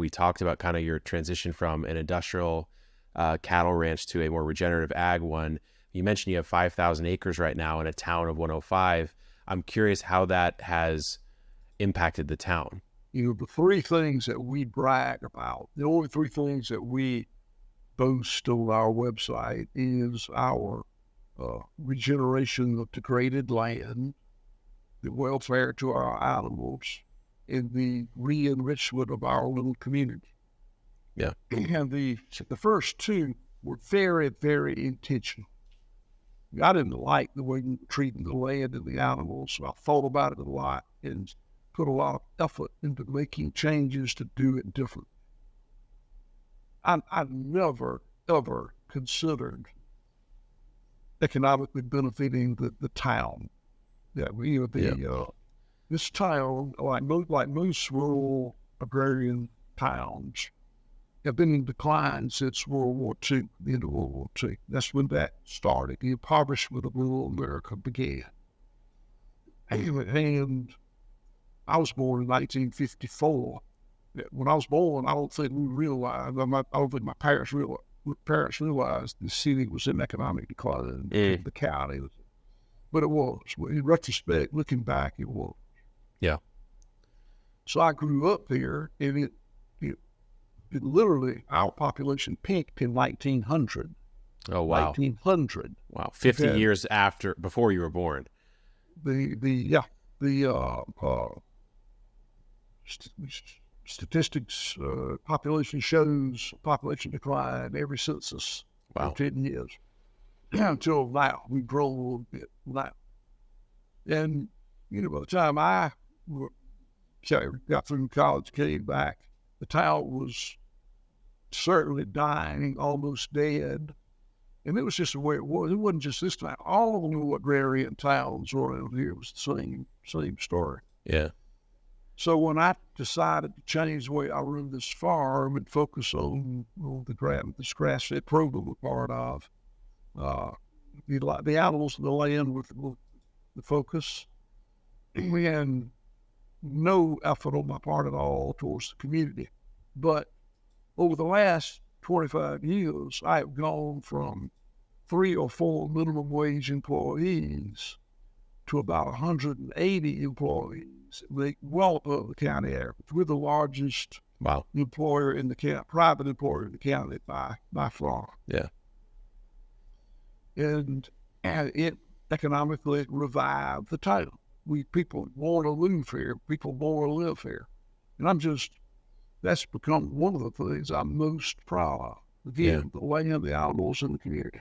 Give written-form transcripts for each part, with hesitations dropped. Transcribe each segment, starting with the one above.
we talked about kind of your transition from an industrial cattle ranch to a more regenerative ag one. You mentioned you have 5,000 acres right now in a town of 105. I'm curious how that has impacted the town. The three things that we brag about, the only three things that we boast on our website is our regeneration of degraded land, the welfare to our animals, and the re-enrichment of our little community. Yeah. And the first two were very, very intentional. I didn't like the way we were treating the land and the animals, so I thought about it a lot and put a lot of effort into making changes to do it different. I never, ever considered economically benefiting the town. This town, like most rural agrarian towns, have been in decline since World War II, the end of World War II. That's when that started. The impoverishment of rural America began. And I was born in 1954. When I was born, I don't think we realized, I don't think my parents realized the city was in economic decline, the county. But it was. In retrospect, looking back, it was. Yeah. So I grew up here, and it literally, our population peaked in 1900. Oh, wow. 1900. Wow. 50 years before you were born. Statistics, population shows population decline every census for 10 years. Until now, we've grown a little bit now. And, by the time I got through college, came back, the town was certainly dying, almost dead. And it was just the way it was. It wasn't just this town. All of the little agrarian towns around here was the same story. Yeah. So when I decided to change the way I run this farm and focus on this grass-fed program we're part of, the animals and the land with the focus, we had no effort on my part at all towards the community. But over the last 25 years, I have gone from 3 or 4 minimum wage employees to about 180 employees, well above the county average. We're the largest employer in the county, private employer in the county by far. Yeah. And it economically revived the town. People want to live here. People want to live here. And that's become one of the things I'm most proud of. Again, the land, the animals, and the community.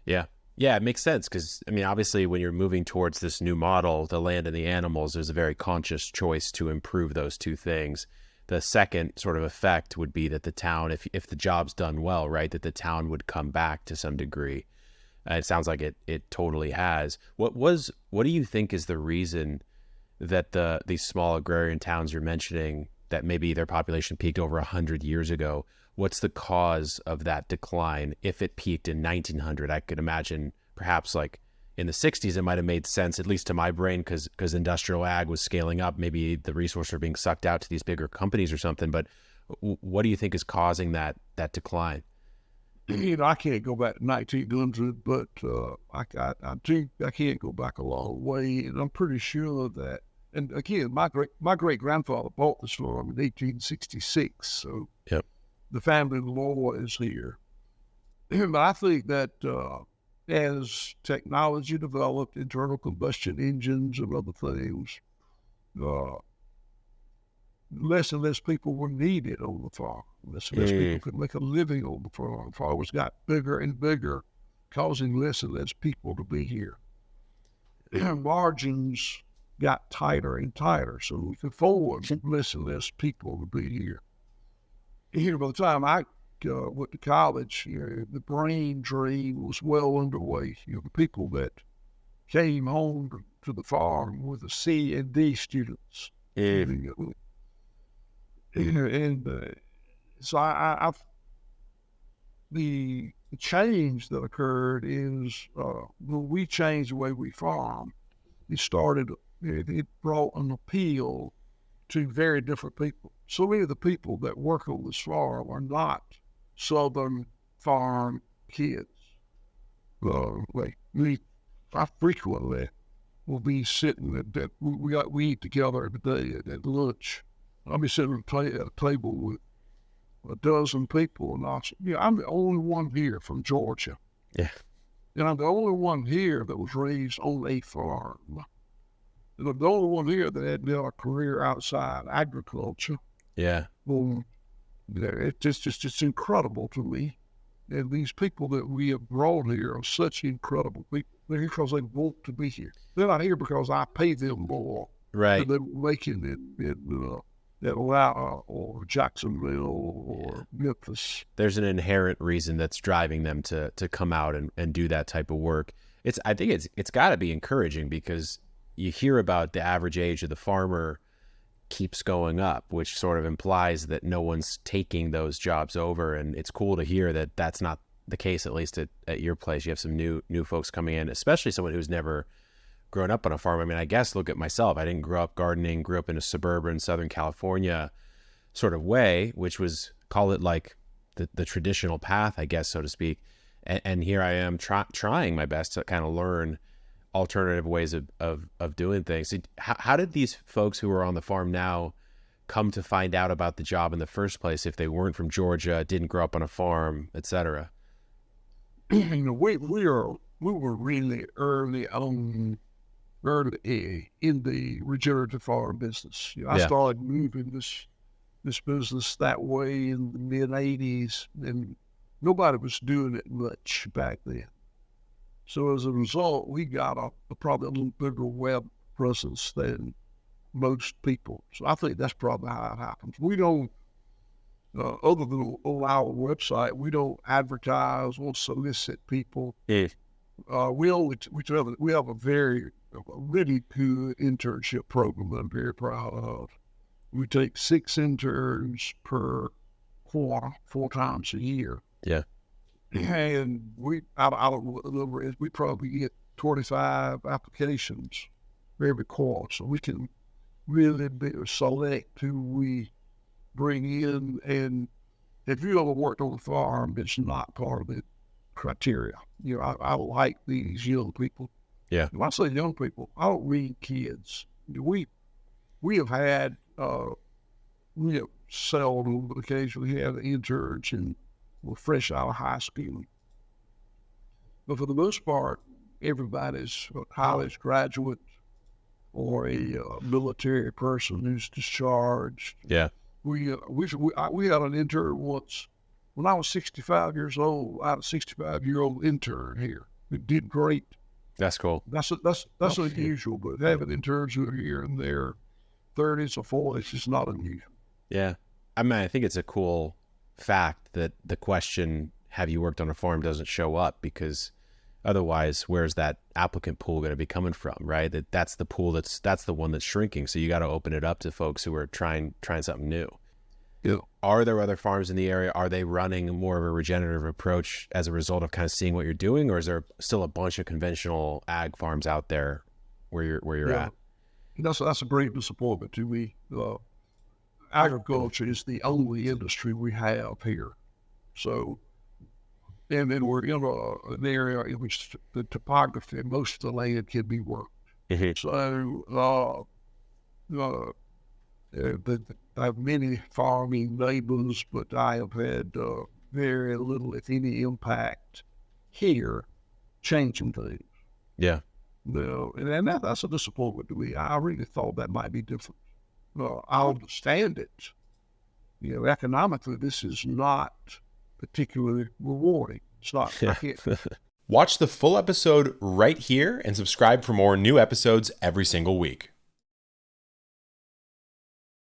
Yeah. Yeah, it makes sense because, obviously when you're moving towards this new model, the land and the animals, there's a very conscious choice to improve those two things. The second sort of effect would be that the town, if the job's done well, right, that the town would come back to some degree. It sounds like it totally has. What do you think is the reason that these small agrarian towns you're mentioning, that maybe their population peaked over 100 years ago, what's the cause of that decline? If it peaked in 1900, I could imagine perhaps like in the 60s, it might have made sense, at least to my brain, because industrial ag was scaling up. Maybe the resources are being sucked out to these bigger companies or something. But what do you think is causing that decline? I can't go back to 1900, but I can't go back a long way. And I'm pretty sure that, and again, my great grandfather bought this farm in 1866. So the family law is here. But I think that as technology developed, internal combustion engines and other things, less and less people were needed on the farm. Less and less people could make a living on the farm. Farms got bigger and bigger, causing less and less people to be here. Margins got tighter and tighter, so we could afford less and less people to be here. By the time I went to college, the brain drain was well underway. The people that came home to the farm were the C and D students. So the change that occurred is when we changed the way we farm, it brought an appeal to very different people. so many of the people that work on this farm are not Southern farm kids. I frequently will be sitting we eat together every day at lunch. I'll be sitting at a table with a dozen people, and I'm the only one here from Georgia. Yeah. And I'm the only one here that was raised on a farm. And I'm the only one here that had a career outside agriculture. Yeah. Well, it's incredible to me. And these people that we have brought here are such incredible people. They're here because they want to be here. They're not here because I pay them more Right. than they were making in Atlanta or Jacksonville or Memphis. There's an inherent reason that's driving them to come out and do that type of work. I think it's got to be encouraging, because you hear about the average age of the farmer keeps going up, which sort of implies that no one's taking those jobs over. And it's cool to hear that that's not the case, at least at your place. You have some new folks coming in, especially someone who's never grown up on a farm. I mean, I guess look at myself. I didn't grow up gardening, grew up in a suburban Southern California sort of way, which was, call it like the traditional path, I guess, so to speak. And here I am trying my best to kind of learn alternative ways of doing things. How did these folks who are on the farm now come to find out about the job in the first place if they weren't from Georgia, didn't grow up on a farm, et cetera? We were really early in the regenerative farm business. I started moving this business that way in the mid '80s, and nobody was doing it much back then. So as a result, we got probably a little bigger web presence than most people. So I think that's probably how it happens. We don't, other than on our website, we don't advertise or solicit people. Yeah. We have a really good internship program that I'm very proud of. We take 6 interns per quarter, 4 times a year. Yeah. And we probably get 25 applications every quarter, so we can really select who we bring in. And if you ever worked on a farm, it's not part of the criteria. I like these young people. Yeah. When I say young people, I don't mean kids. We have had we have seldom, but occasionally had interns and were fresh out of high school. But for the most part, everybody's a college graduate or a military person who's discharged. Yeah. We had an intern once. When I was 65 years old, I had a 65-year-old intern here who did great. That's cool. That's unusual, but having interns who are here in their 30s or 40s is not unusual. Yeah. I mean, I think it's a cool fact that the question, have you worked on a farm, doesn't show up, because otherwise, where's that applicant pool going to be coming from, right? That's the pool that's the one that's shrinking. So you got to open it up to folks who are trying something new. Yeah. Are there other farms in the area? Are they running more of a regenerative approach as a result of kind of seeing what you're doing, or is there still a bunch of conventional ag farms out there where you're at? That's a great disappointment to me. Agriculture is the only industry we have here. So, and then we're in an area in which the topography, most of the land can be worked. Mm-hmm. So, I have many farming neighbors, but I have had very little, if any, impact here changing things. Yeah. No, and that's a disappointment to me. I really thought that might be different. I understand it. Economically, this is not particularly rewarding. It's not. I can't. Watch the full episode right here and subscribe for more new episodes every single week.